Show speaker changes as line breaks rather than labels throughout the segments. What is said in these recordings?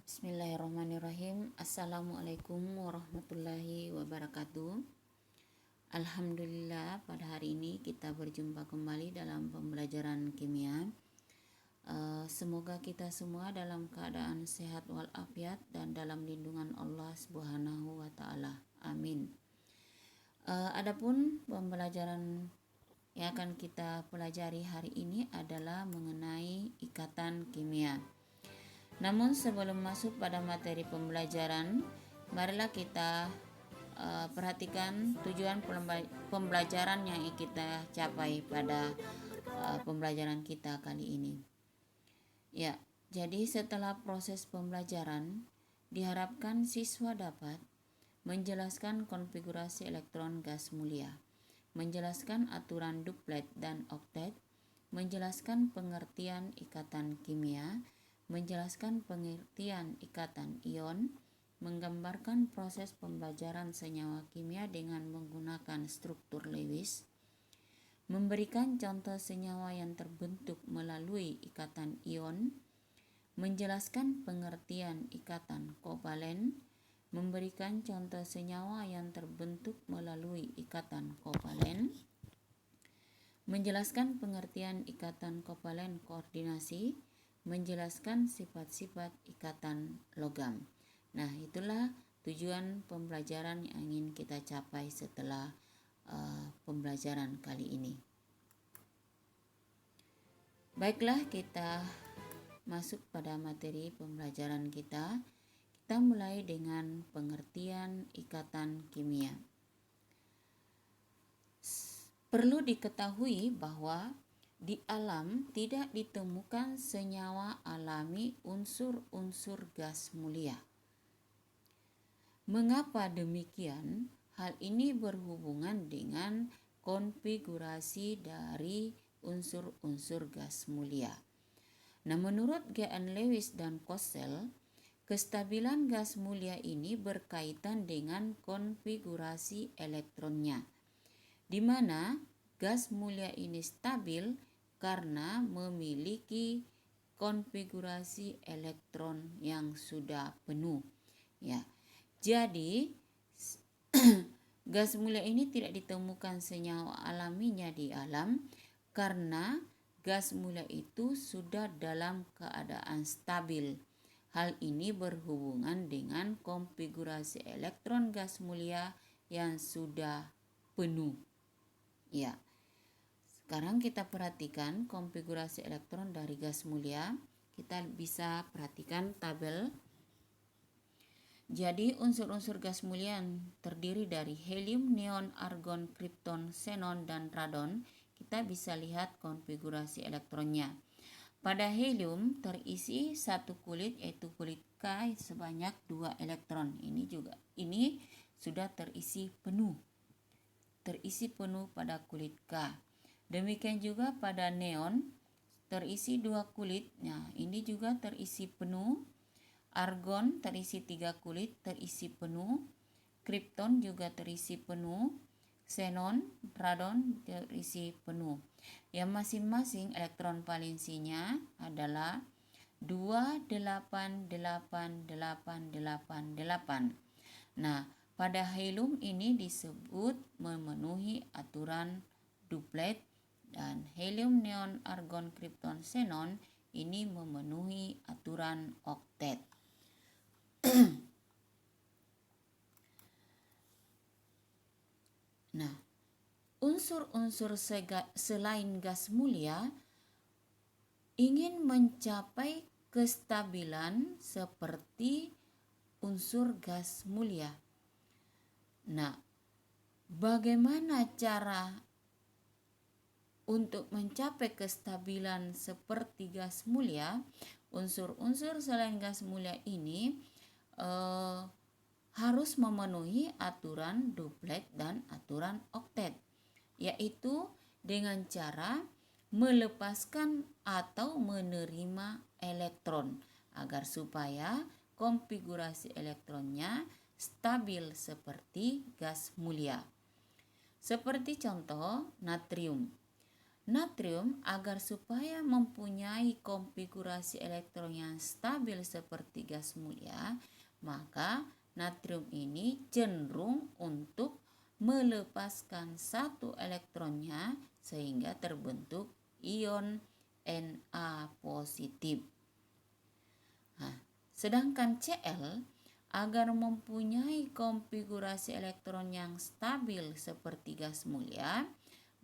Bismillahirrahmanirrahim. Assalamualaikum warahmatullahi wabarakatuh. Alhamdulillah, pada hari ini kita berjumpa kembali dalam pembelajaran kimia. Semoga kita semua dalam keadaan sehat walafiat dan dalam lindungan Allah Subhanahu wa taala. Amin. Adapun pembelajaran yang akan kita pelajari hari ini adalah mengenai ikatan kimia. Namun sebelum masuk pada materi pembelajaran, marilah kita perhatikan tujuan pembelajaran yang kita capai pada pembelajaran kita kali ini. Ya, jadi setelah proses pembelajaran, diharapkan siswa dapat menjelaskan konfigurasi elektron gas mulia, menjelaskan aturan duplet dan oktet, menjelaskan pengertian ikatan kimia, menjelaskan pengertian ikatan ion, menggambarkan proses pembelajaran senyawa kimia dengan menggunakan struktur Lewis, memberikan contoh senyawa yang terbentuk melalui ikatan ion, menjelaskan pengertian ikatan kovalen, memberikan contoh senyawa yang terbentuk melalui ikatan kovalen, menjelaskan pengertian ikatan kovalen koordinasi, menjelaskan sifat-sifat ikatan logam. Nah, itulah tujuan pembelajaran yang ingin kita capai setelah pembelajaran kali ini. Baiklah, kita masuk pada materi pembelajaran kita. Kita mulai dengan pengertian ikatan kimia. Perlu diketahui bahwa di alam tidak ditemukan senyawa alami unsur-unsur gas mulia. Mengapa demikian? Hal ini berhubungan dengan konfigurasi dari unsur-unsur gas mulia. Nah, menurut G.N. Lewis dan Kossel, kestabilan gas mulia ini berkaitan dengan konfigurasi elektronnya, di mana gas mulia ini stabil karena memiliki konfigurasi elektron yang sudah penuh. Ya, jadi gas mulia ini tidak ditemukan senyawa alaminya di alam karena gas mulia itu sudah dalam keadaan stabil. Hal ini berhubungan dengan konfigurasi elektron gas mulia yang sudah penuh. Ya. Sekarang kita perhatikan konfigurasi elektron dari gas mulia. Kita bisa perhatikan tabel. Jadi unsur-unsur gas mulia yang terdiri dari helium, neon, argon, kripton, xenon, dan radon. Kita bisa lihat konfigurasi elektronnya. Pada helium terisi satu kulit, yaitu kulit K sebanyak 2 elektron. Ini sudah terisi penuh. Terisi penuh pada kulit K. Demikian juga pada neon terisi 2 kulit. Nah, ini juga terisi penuh. Argon terisi 3 kulit, terisi penuh. Kripton juga terisi penuh. Xenon, radon terisi penuh. Yang masing-masing elektron valensinya adalah 2888888. Nah, pada helium ini disebut memenuhi aturan duplet, dan helium, neon, argon, kripton, xenon ini memenuhi aturan oktet. Nah, unsur-unsur selain gas mulia ingin mencapai kestabilan seperti unsur gas mulia. Nah, bagaimana cara untuk mencapai kestabilan seperti gas mulia? Unsur-unsur selain gas mulia ini harus memenuhi aturan duplet dan aturan oktet, yaitu dengan cara melepaskan atau menerima elektron agar supaya konfigurasi elektronnya stabil seperti gas mulia. Seperti contoh natrium. Natrium agar supaya mempunyai konfigurasi elektron yang stabil seperti gas mulia, maka natrium ini cenderung untuk melepaskan satu elektronnya sehingga terbentuk ion Na positif. Nah, sedangkan Cl agar mempunyai konfigurasi elektron yang stabil seperti gas mulia,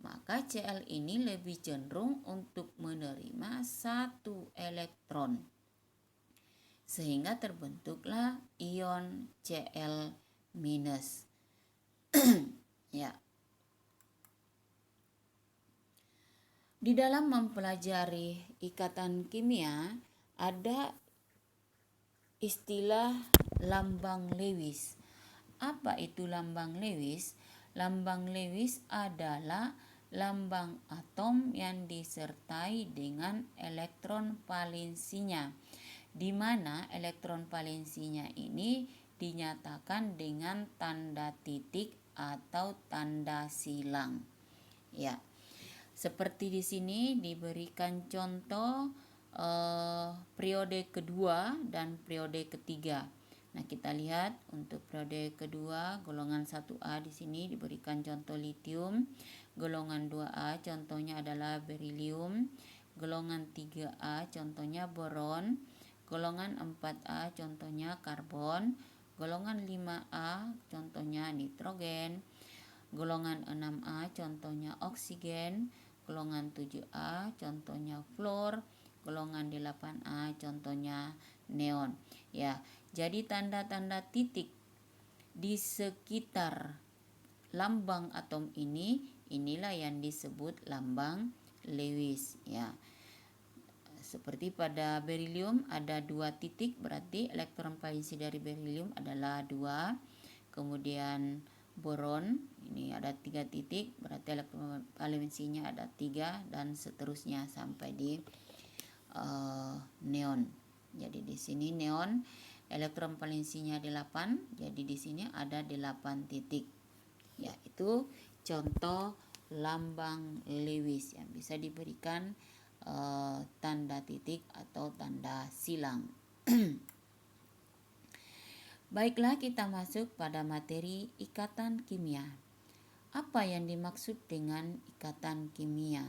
maka Cl ini lebih cenderung untuk menerima satu elektron. Sehingga terbentuklah ion Cl-. Ya. Di dalam mempelajari ikatan kimia ada istilah lambang Lewis. Apa itu lambang Lewis? Lambang Lewis adalah lambang atom yang disertai dengan elektron valensinya, di mana elektron valensinya ini dinyatakan dengan tanda titik atau tanda silang. Ya, seperti di sini diberikan contoh periode kedua dan periode ketiga. Nah, kita lihat untuk periode kedua golongan 1A di sini diberikan contoh litium, golongan 2A contohnya adalah berilium, golongan 3A contohnya boron, golongan 4A contohnya karbon, golongan 5A contohnya nitrogen, golongan 6A contohnya oksigen, golongan 7A contohnya fluor, golongan 8A contohnya neon. Ya, jadi tanda-tanda titik di sekitar lambang atom inilah yang disebut lambang Lewis. Ya, seperti pada berilium ada 2 titik, berarti elektron valensi dari berilium adalah 2. Kemudian boron ini ada 3 titik, berarti elektron valensinya ada 3, dan seterusnya sampai di neon. Jadi di sini neon elektron valensinya 8, jadi di sini ada 8 titik. Ya, itu contoh lambang Lewis yang bisa diberikan tanda titik atau tanda silang. Baiklah, kita masuk pada materi ikatan kimia. Apa yang dimaksud dengan ikatan kimia?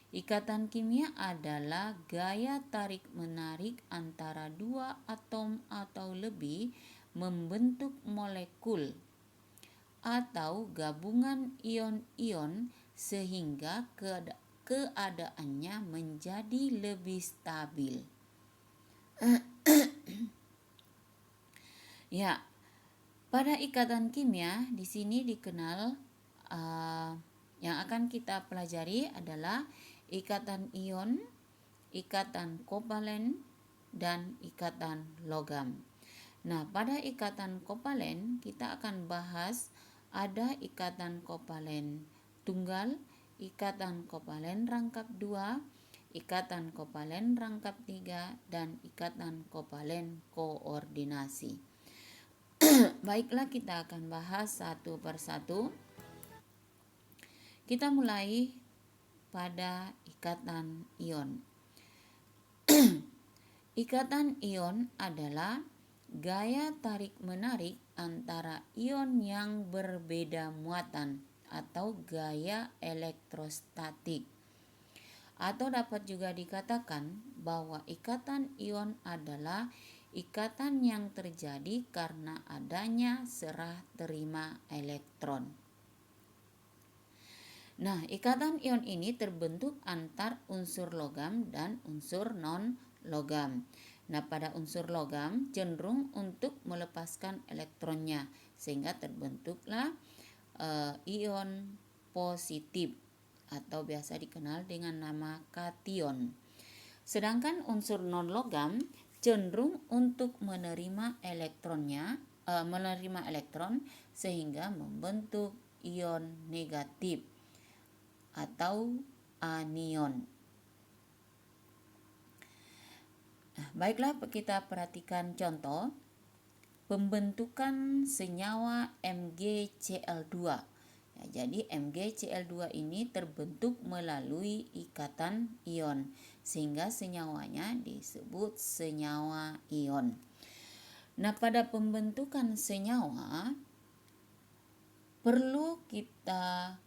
Ikatan kimia adalah gaya tarik-menarik antara 2 atom atau lebih membentuk molekul atau gabungan ion-ion sehingga keadaannya menjadi lebih stabil. Ya, pada ikatan kimia di sini dikenal yang akan kita pelajari adalah ikatan ion, ikatan kovalen, dan ikatan logam. Nah, pada ikatan kovalen kita akan bahas ada ikatan kovalen tunggal, ikatan kovalen rangkap 2, ikatan kovalen rangkap 3, dan ikatan kovalen koordinasi. Baiklah, kita akan bahas satu persatu. Kita mulai pada ikatan ion. Ikatan ion adalah gaya tarik-menarik antara ion yang berbeda muatan atau gaya elektrostatik. Atau dapat juga dikatakan bahwa ikatan ion adalah ikatan yang terjadi karena adanya serah terima elektron. Nah, ikatan ion ini terbentuk antar unsur logam dan unsur non-logam. Nah, pada unsur logam cenderung untuk melepaskan elektronnya sehingga terbentuklah ion positif atau biasa dikenal dengan nama kation. Sedangkan unsur non-logam cenderung untuk menerima elektron sehingga membentuk ion negatif atau anion. Nah, baiklah, kita perhatikan contoh pembentukan senyawa MgCl2. Ya, jadi MgCl2 ini terbentuk melalui ikatan ion, sehingga senyawanya disebut senyawa ion. Nah, pada pembentukan senyawa perlu kita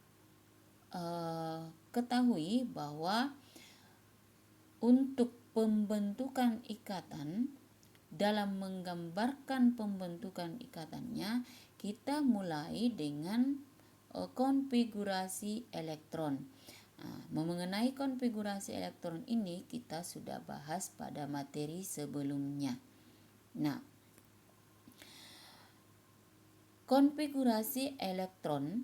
ketahui bahwa untuk pembentukan ikatan, dalam menggambarkan pembentukan ikatannya, kita mulai dengan konfigurasi elektron. Mengenai konfigurasi elektron ini kita sudah bahas pada materi sebelumnya. Nah, konfigurasi elektron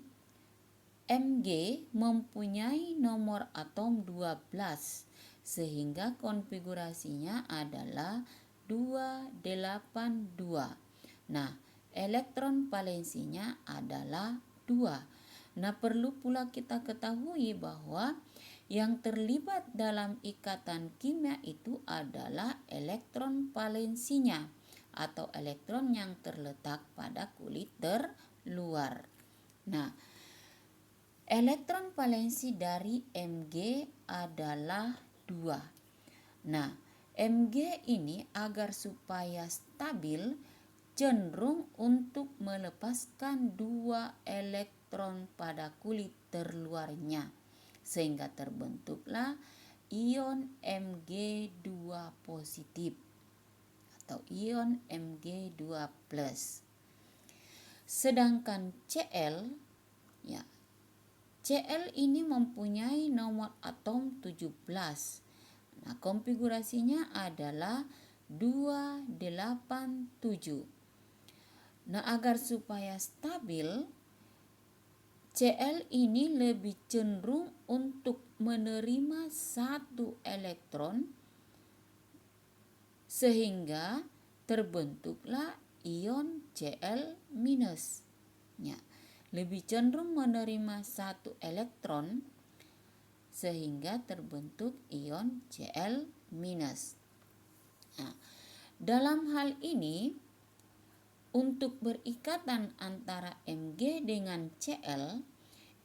Mg mempunyai nomor atom 12, sehingga konfigurasinya adalah 282. Nah, elektron valensinya adalah 2. Nah, perlu pula kita ketahui bahwa yang terlibat dalam ikatan kimia itu adalah elektron valensinya atau elektron yang terletak pada kulit terluar. Nah, elektron valensi dari Mg adalah 2. Nah, Mg ini agar supaya stabil cenderung untuk melepaskan 2 elektron pada kulit terluarnya, sehingga terbentuklah ion Mg2 positif atau ion Mg2+. Sedangkan Cl, ya, Cl ini mempunyai nomor atom 17. Nah, konfigurasinya adalah 287. Nah, agar supaya stabil, Cl ini lebih cenderung untuk menerima 1 elektron, sehingga terbentuklah ion Cl-. Ya, lebih cenderung menerima 1 elektron, sehingga terbentuk ion Cl-. Nah, dalam hal ini, untuk berikatan antara Mg dengan Cl,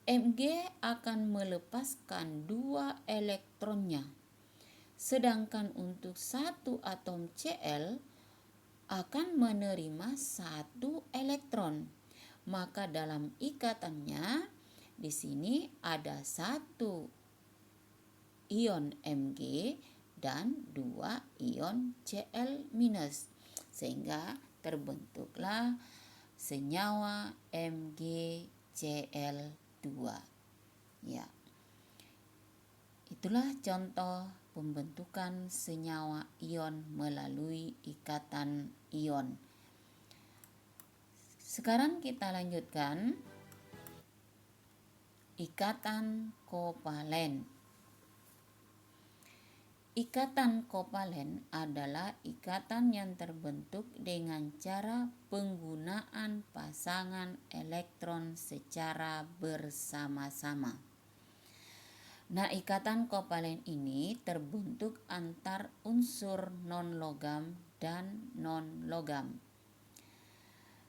Mg akan melepaskan 2 elektronnya. Sedangkan untuk 1 atom Cl akan menerima 1 elektron. Maka dalam ikatannya di sini ada 1 ion Mg dan 2 ion Cl-, sehingga terbentuklah senyawa MgCl2. Ya. Itulah contoh pembentukan senyawa ion melalui ikatan ion. Sekarang kita lanjutkan ikatan kovalen. Ikatan kovalen adalah ikatan yang terbentuk dengan cara penggunaan pasangan elektron secara bersama-sama. Nah, ikatan kovalen ini terbentuk antar unsur non-logam dan non-logam.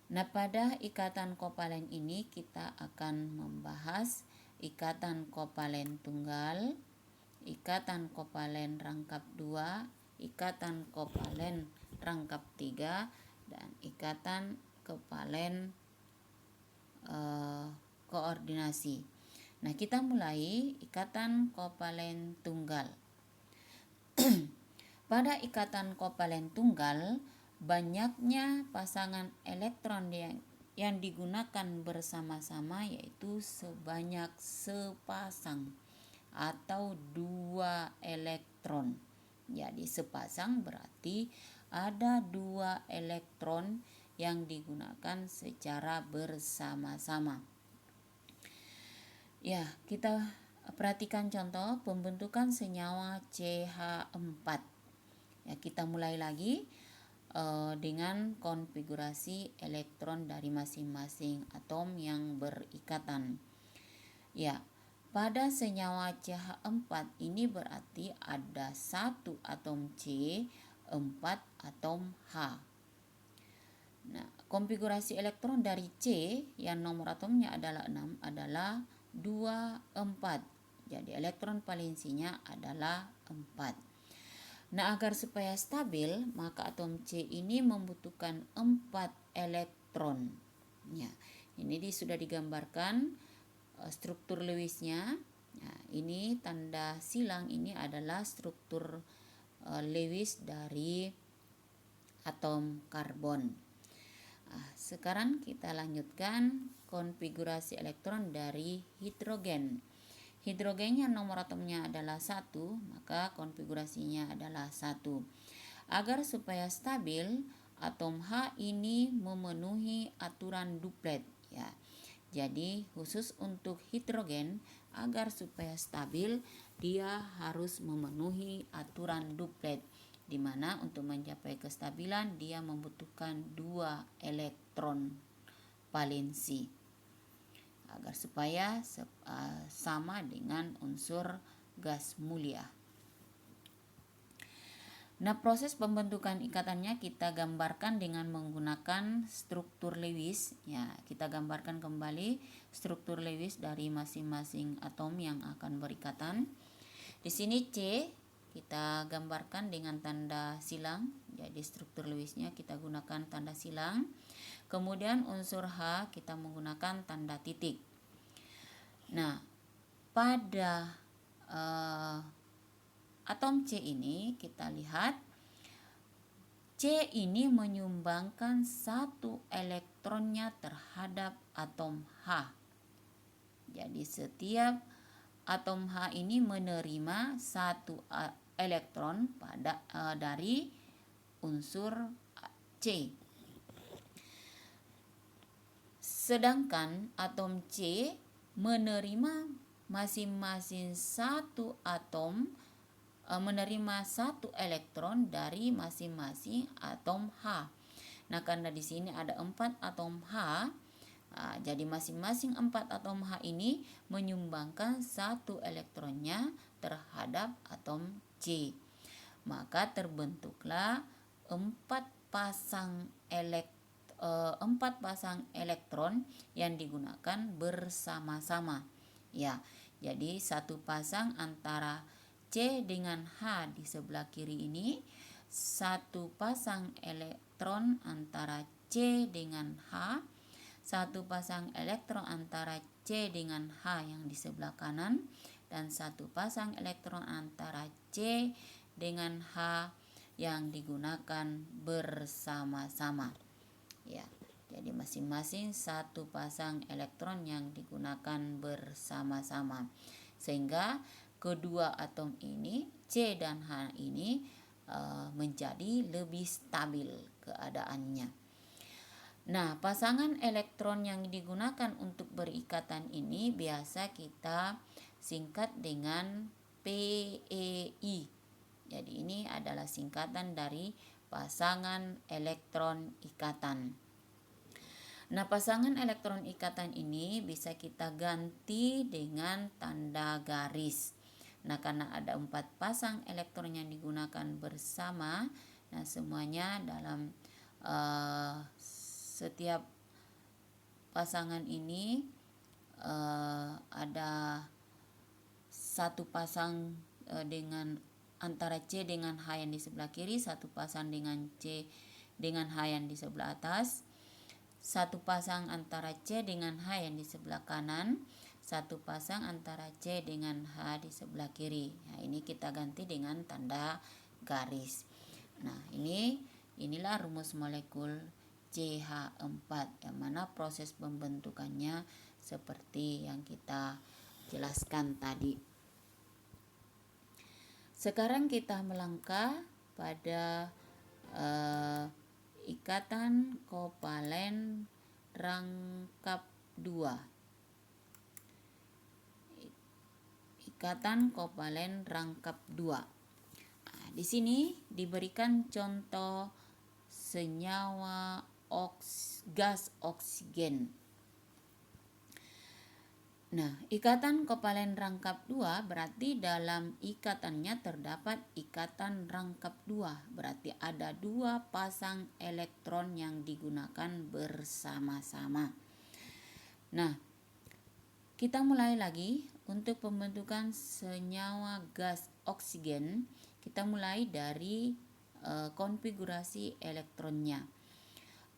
Nah, pada ikatan kovalen ini kita akan membahas ikatan kovalen tunggal, ikatan kovalen rangkap 2, ikatan kovalen rangkap 3, dan ikatan kovalen koordinasi. Nah, kita mulai ikatan kovalen tunggal. Pada ikatan kovalen tunggal, banyaknya pasangan elektron yang digunakan bersama-sama yaitu sebanyak sepasang atau 2 elektron. Jadi sepasang berarti ada 2 elektron yang digunakan secara bersama-sama. Ya, kita perhatikan contoh pembentukan senyawa CH4. Ya, kita mulai lagi dengan konfigurasi elektron dari masing-masing atom yang berikatan. Ya, pada senyawa CH4 ini berarti ada 1 atom C, 4 atom H. Nah, konfigurasi elektron dari C yang nomor atomnya adalah 6 adalah 2, 4. Jadi elektron valensinya adalah 4. Nah, agar supaya stabil, maka atom C ini membutuhkan 4 elektron. Ya, ini sudah digambarkan struktur Lewisnya. Nah, ini tanda silang ini adalah struktur Lewis dari atom karbon. Sekarang kita lanjutkan konfigurasi elektron dari hidrogen. Hidrogennya nomor atomnya adalah 1, maka konfigurasinya adalah 1. Agar supaya stabil, atom H ini memenuhi aturan duplet, ya. Jadi khusus untuk hidrogen, agar supaya stabil, dia harus memenuhi aturan duplet, di mana untuk mencapai kestabilan dia membutuhkan 2 elektron valensi agar supaya sama dengan unsur gas mulia. Nah, proses pembentukan ikatannya kita gambarkan dengan menggunakan struktur Lewis. Ya, kita gambarkan kembali struktur Lewis dari masing-masing atom yang akan berikatan. Di sini C kita gambarkan dengan tanda silang. Jadi struktur Lewisnya kita gunakan tanda silang. Kemudian unsur H kita menggunakan tanda titik. Nah, pada atom C ini kita lihat C ini menyumbangkan 1 elektronnya terhadap atom H. Jadi setiap atom H ini menerima 1 elektron dari unsur C. Sedangkan atom C menerima masing-masing 1 atom menerima 1 elektron dari masing-masing atom H. Nah, karena di sini ada 4 atom H, jadi masing-masing 4 atom H ini menyumbangkan 1 elektronnya terhadap atom C. Maka terbentuklah 4 pasang elektron yang digunakan bersama-sama. Ya, jadi 1 pasang antara C dengan H di sebelah kiri ini, 1 pasang elektron antara C dengan H, 1 pasang elektron antara C dengan H yang di sebelah kanan, dan 1 pasang elektron antara C dengan H yang digunakan bersama-sama. Ya, jadi masing-masing 1 pasang elektron yang digunakan bersama-sama. Sehingga kedua atom ini, C dan H ini menjadi lebih stabil keadaannya. Nah, pasangan elektron yang digunakan untuk berikatan ini biasa kita singkat dengan PeI. Jadi ini adalah singkatan dari pasangan elektron ikatan. Nah, pasangan elektron ikatan ini bisa kita ganti dengan tanda garis. Nah, karena ada 4 pasang elektron yang digunakan bersama, nah semuanya dalam setiap pasangan ini ada 1 pasang dengan antara C dengan H yang di sebelah kiri, 1 pasang dengan C dengan H yang di sebelah atas, 1 pasang antara C dengan H yang di sebelah kanan, 1 pasang antara C dengan H di sebelah kiri. Nah, ini kita ganti dengan tanda garis. Nah, inilah rumus molekul CH4 yang mana proses pembentukannya seperti yang kita jelaskan tadi. Sekarang kita melangkah pada ikatan kovalen rangkap 2. Ikatan kovalen rangkap 2. Nah, di sini diberikan contoh senyawa gas oksigen. Nah, ikatan kovalen rangkap 2 berarti dalam ikatannya terdapat ikatan rangkap 2. Berarti ada 2 pasang elektron yang digunakan bersama-sama. Nah, kita mulai lagi untuk pembentukan senyawa gas oksigen. Kita mulai dari konfigurasi elektronnya.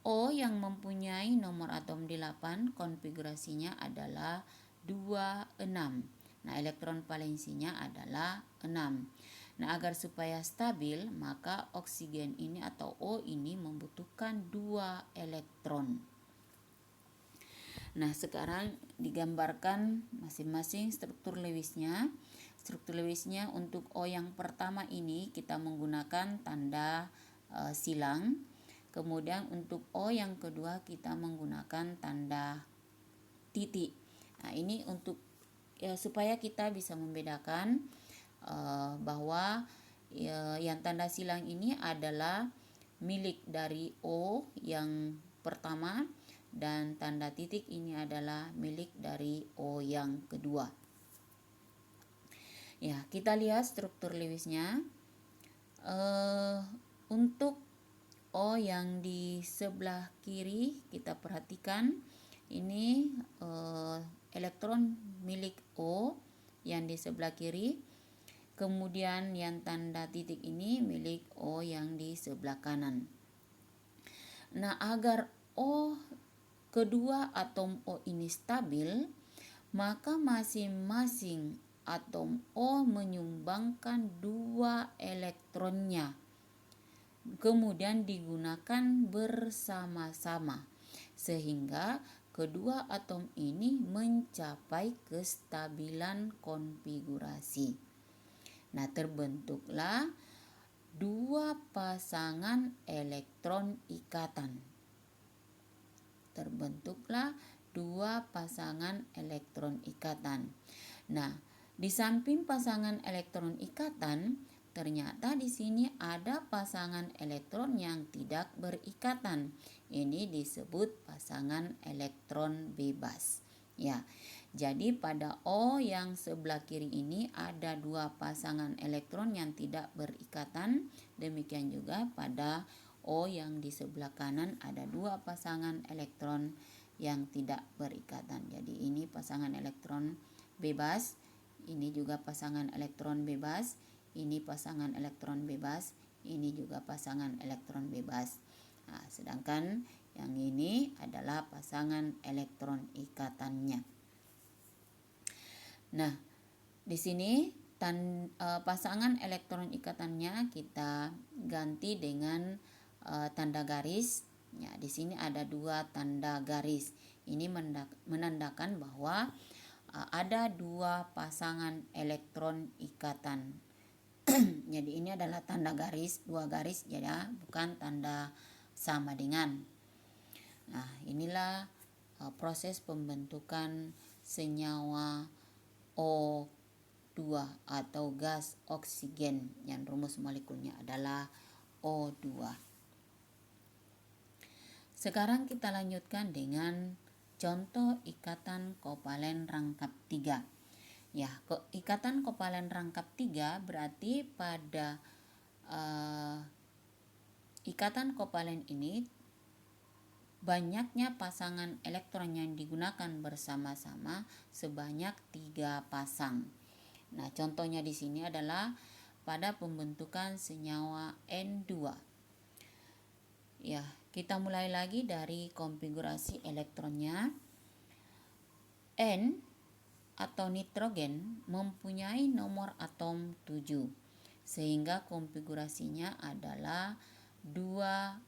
O yang mempunyai nomor atom 8, konfigurasinya adalah 26. Nah, elektron valensinya adalah 6. Nah, agar supaya stabil, maka oksigen ini atau O ini membutuhkan 2 elektron. Nah, sekarang digambarkan masing-masing struktur Lewisnya. Struktur Lewisnya untuk O yang pertama ini kita menggunakan tanda silang. Kemudian untuk O yang kedua kita menggunakan tanda titik. Nah, ini untuk supaya kita bisa membedakan bahwa yang tanda silang ini adalah milik dari O yang pertama dan tanda titik ini adalah milik dari O yang kedua. Ya, kita lihat struktur Lewisnya. Untuk O yang di sebelah kiri kita perhatikan ini elektron milik O yang di sebelah kiri. Kemudian yang tanda titik ini milik O yang di sebelah kanan. Nah, agar O kedua atom O ini stabil, maka masing-masing atom O menyumbangkan 2 elektronnya. Kemudian digunakan bersama-sama sehingga kedua atom ini mencapai kestabilan konfigurasi. Nah, terbentuklah 2 pasangan elektron ikatan. Terbentuklah 2 pasangan elektron ikatan. Nah, di samping pasangan elektron ikatan, ternyata di sini ada pasangan elektron yang tidak berikatan. Ini disebut pasangan elektron bebas. Ya, jadi pada O yang sebelah kiri ini ada 2 pasangan elektron yang tidak berikatan. Demikian juga pada O yang di sebelah kanan ada 2 pasangan elektron yang tidak berikatan. Jadi ini pasangan elektron bebas, ini juga pasangan elektron bebas. Ini pasangan elektron bebas, ini juga pasangan elektron bebas. Nah, sedangkan yang ini adalah pasangan elektron ikatannya. Nah, di sini pasangan elektron ikatannya kita ganti dengan tanda garis. Ya, di sini ada 2 tanda garis. Ini menandakan bahwa ada 2 pasangan elektron ikatan. Jadi ini adalah tanda garis, 2 garis ya, bukan tanda sama dengan. Nah, inilah proses pembentukan senyawa O2 atau gas oksigen yang rumus molekulnya adalah O2. Sekarang kita lanjutkan dengan contoh ikatan kovalen rangkap 3. Ya, ikatan kovalen rangkap 3 berarti pada ikatan kovalen ini banyaknya pasangan elektron yang digunakan bersama-sama sebanyak 3 pasang. Nah, contohnya di sini adalah pada pembentukan senyawa N2. Ya, kita mulai lagi dari konfigurasi elektronnya. N atau nitrogen mempunyai nomor atom 7 sehingga konfigurasinya adalah 25.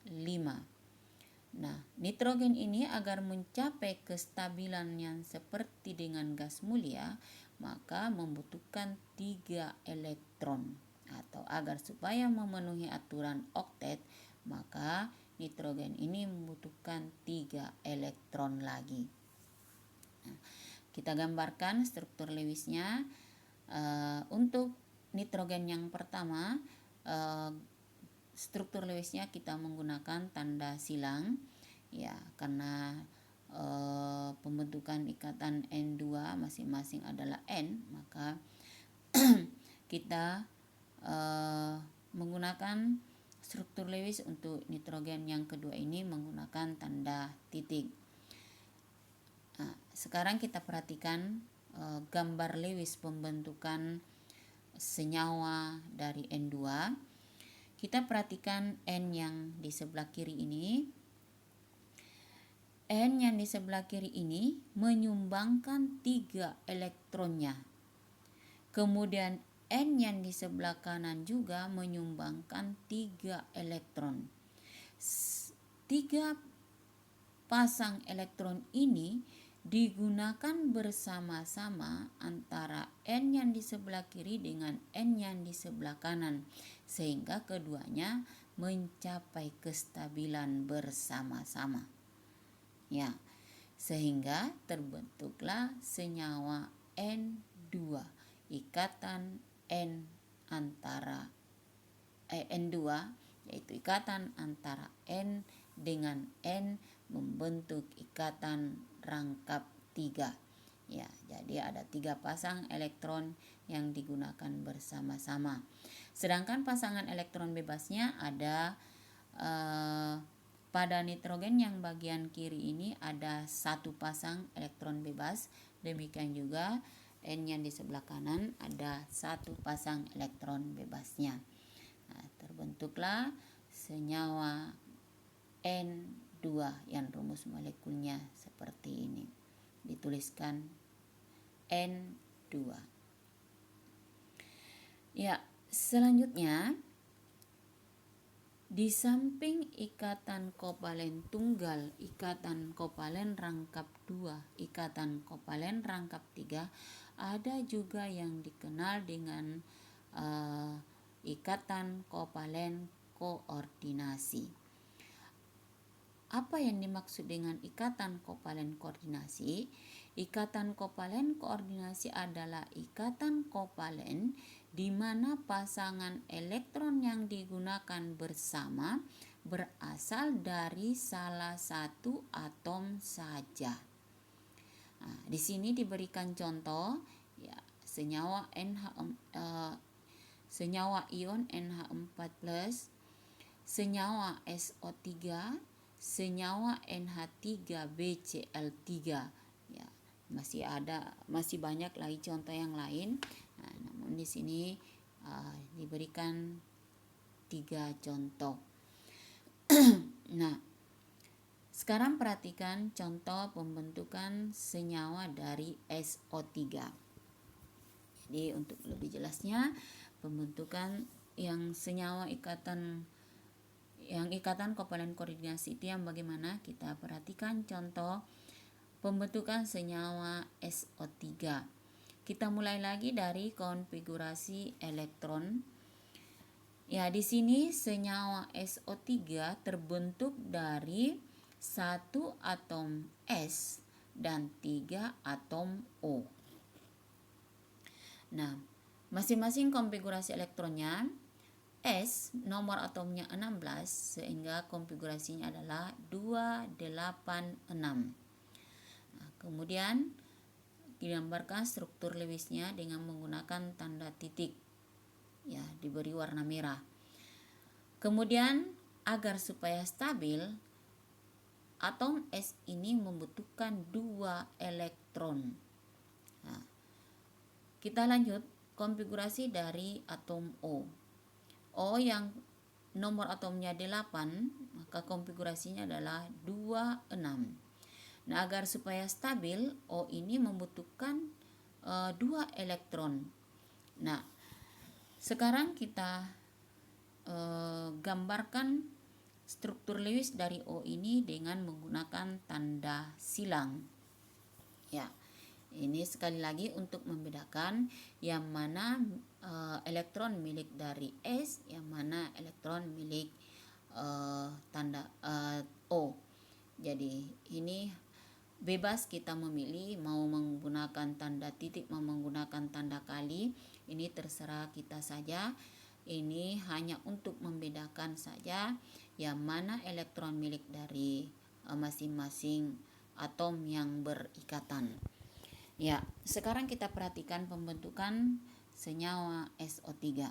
Nah, nitrogen ini agar mencapai kestabilan yang seperti dengan gas mulia maka membutuhkan 3 elektron, atau agar supaya memenuhi aturan oktet maka nitrogen ini membutuhkan 3 elektron lagi. Nah, kita gambarkan struktur Lewisnya. Untuk nitrogen yang pertama, struktur Lewisnya kita menggunakan tanda silang, ya, karena pembentukan ikatan N2 masing-masing adalah N, maka kita menggunakan struktur Lewis untuk nitrogen yang kedua ini menggunakan tanda titik. Nah, sekarang kita perhatikan gambar Lewis pembentukan senyawa dari N2. Kita perhatikan N yang di sebelah kiri ini. N yang di sebelah kiri ini menyumbangkan 3 elektronnya. Kemudian N yang di sebelah kanan juga menyumbangkan 3 elektron. 3 pasang elektron ini digunakan bersama-sama antara N yang di sebelah kiri dengan N yang di sebelah kanan, sehingga keduanya mencapai kestabilan bersama-sama. Ya, sehingga terbentuklah senyawa N2, ikatan N antara N2, yaitu ikatan antara N dengan N membentuk ikatan rangkap 3. Ya, jadi ada 3 pasang elektron yang digunakan bersama-sama. Sedangkan pasangan elektron bebasnya ada pada nitrogen yang bagian kiri ini ada 1 pasang elektron bebas. Demikian juga N yang di sebelah kanan ada 1 pasang elektron bebasnya. Nah, terbentuklah senyawa N2 yang rumus molekulnya seperti ini. Dituliskan N2. Ya, selanjutnya di samping ikatan kovalen tunggal, ikatan kovalen rangkap 2, ikatan kovalen rangkap 3, ada juga yang dikenal dengan ikatan kovalen koordinasi. Apa yang dimaksud dengan ikatan kovalen koordinasi? Ikatan kovalen koordinasi adalah ikatan kovalen di mana pasangan elektron yang digunakan bersama berasal dari salah satu atom saja. Nah, di sini diberikan contoh, ya, senyawa senyawa ion NH4+, senyawa SO3, senyawa NH3BCl3. Ya, masih banyak lagi contoh yang lain. Nah, namun di sini diberikan 3 contoh. Nah, sekarang perhatikan contoh pembentukan senyawa dari SO3. Jadi untuk lebih jelasnya, pembentukan yang senyawa ikatan kovalen koordinasi itu yang bagaimana? Kita perhatikan contoh pembentukan senyawa SO3. Kita mulai lagi dari konfigurasi elektron. Ya, di sini senyawa SO3 terbentuk dari 1 atom S dan 3 atom O. Nah, masing-masing konfigurasi elektronnya, S nomor atomnya 16 sehingga konfigurasinya adalah 286. Nah, kemudian digambarkan struktur Lewisnya dengan menggunakan tanda titik. Ya, diberi warna merah. Kemudian agar supaya stabil, atom S ini membutuhkan 2 elektron. Nah, kita lanjut konfigurasi dari atom O. O yang nomor atomnya 8, maka konfigurasinya adalah 26. Nah, agar supaya stabil, O ini membutuhkan 2 elektron. Nah, sekarang kita gambarkan struktur Lewis dari O ini dengan menggunakan tanda silang. Ya, ini sekali lagi untuk membedakan yang mana elektron milik dari S, yang mana elektron milik tanda O. Jadi ini bebas kita memilih mau menggunakan tanda titik, mau menggunakan tanda kali. Ini terserah kita saja. Ini hanya untuk membedakan saja yang mana elektron milik dari masing-masing atom yang berikatan. Ya, sekarang kita perhatikan pembentukan senyawa SO3.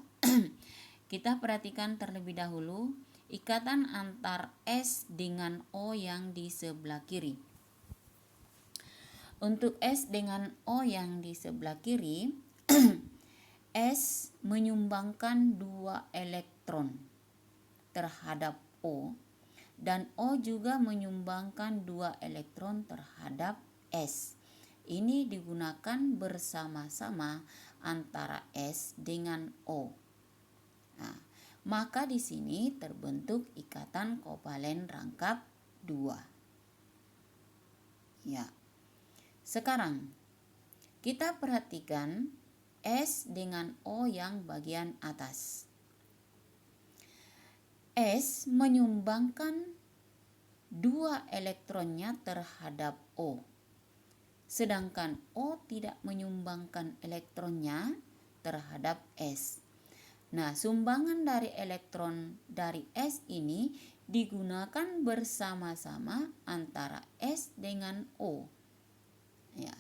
Kita perhatikan terlebih dahulu ikatan antar S dengan O yang di sebelah kiri. Untuk S dengan O yang di sebelah kiri, S menyumbangkan 2 elektron terhadap O, dan O juga menyumbangkan 2 elektron terhadap S. Ini digunakan bersama-sama antara S dengan O. Nah, maka di sini terbentuk ikatan kovalen rangkap 2. Ya. Sekarang kita perhatikan S dengan O yang bagian atas. S menyumbangkan 2 elektronnya terhadap O, sedangkan O tidak menyumbangkan elektronnya terhadap S. Nah, sumbangan dari elektron dari S ini digunakan bersama-sama antara S dengan O. Ya,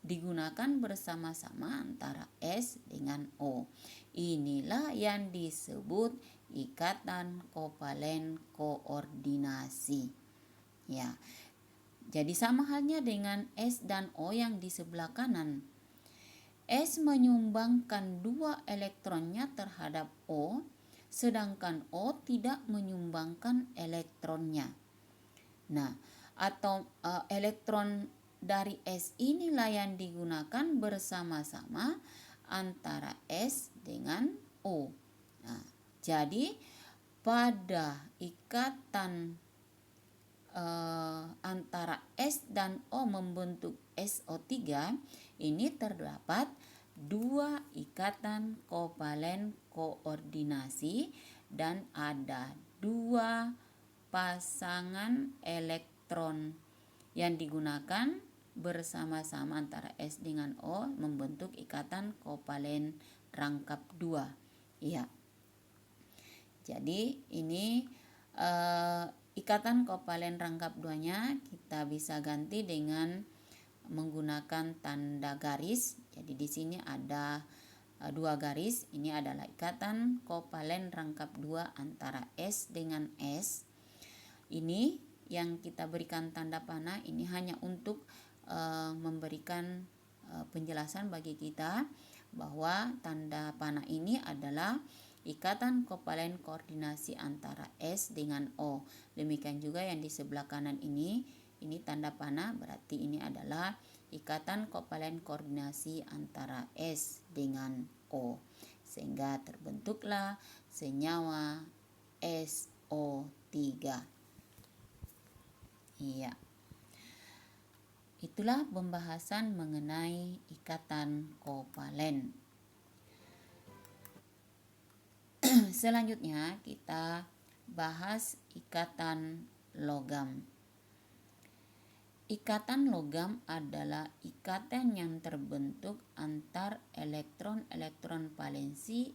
digunakan bersama-sama antara S dengan O. Inilah yang disebut ikatan kovalen koordinasi. Ya. Jadi sama halnya dengan S dan O yang di sebelah kanan. S menyumbangkan 2 elektronnya terhadap O, sedangkan O tidak menyumbangkan elektronnya. Nah, elektron dari S inilah yang digunakan bersama-sama antara S dengan O. Nah, jadi pada ikatan antara S dan O membentuk SO3, ini terdapat 2 ikatan kovalen koordinasi dan ada 2 pasangan elektron yang digunakan bersama-sama antara S dengan O membentuk ikatan kovalen rangkap 2. Iya. Jadi ini ikatan kovalen rangkap 2-nya kita bisa ganti dengan menggunakan tanda garis. Jadi di sini ada 2 garis. Ini adalah ikatan kovalen rangkap 2 antara S dengan S. Ini yang kita berikan tanda panah ini hanya untuk memberikan penjelasan bagi kita bahwa tanda panah ini adalah ikatan kovalen koordinasi antara S dengan O. Demikian juga yang di sebelah kanan ini tanda panah, berarti ini adalah ikatan kovalen koordinasi antara S dengan O. Sehingga terbentuklah senyawa SO3. Iya. Itulah pembahasan mengenai ikatan kovalen. Selanjutnya kita bahas ikatan logam. Ikatan logam adalah ikatan yang terbentuk antar elektron-elektron valensi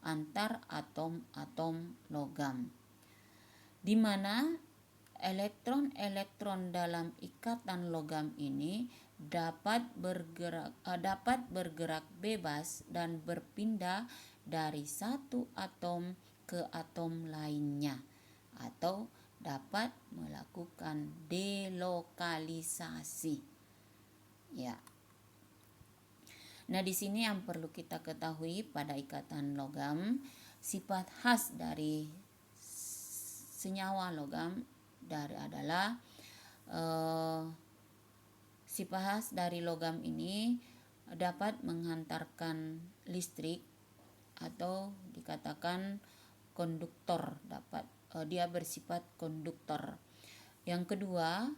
antar atom-atom logam, di mana elektron-elektron dalam ikatan logam ini dapat bergerak bebas dan berpindah dari satu atom ke atom lainnya, atau dapat melakukan delokalisasi. Ya. Nah, di sini yang perlu kita ketahui pada ikatan logam, sifat khas dari senyawa logam adalah sifat khas dari logam ini dapat menghantarkan listrik atau dikatakan konduktor, dia bersifat konduktor. Yang kedua,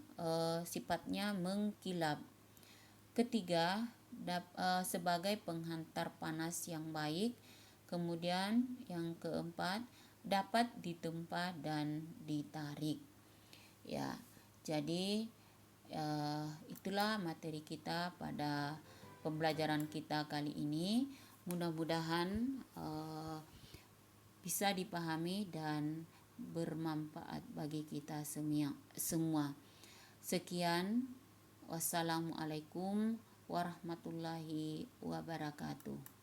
sifatnya mengkilap. Ketiga, sebagai penghantar panas yang baik. Kemudian yang keempat, dapat ditempa dan ditarik. Ya, jadi itulah materi kita pada pembelajaran kita kali ini. Mudah-mudahan bisa dipahami dan bermanfaat bagi kita semua. Sekian Wassalamualaikum warahmatullahi wabarakatuh.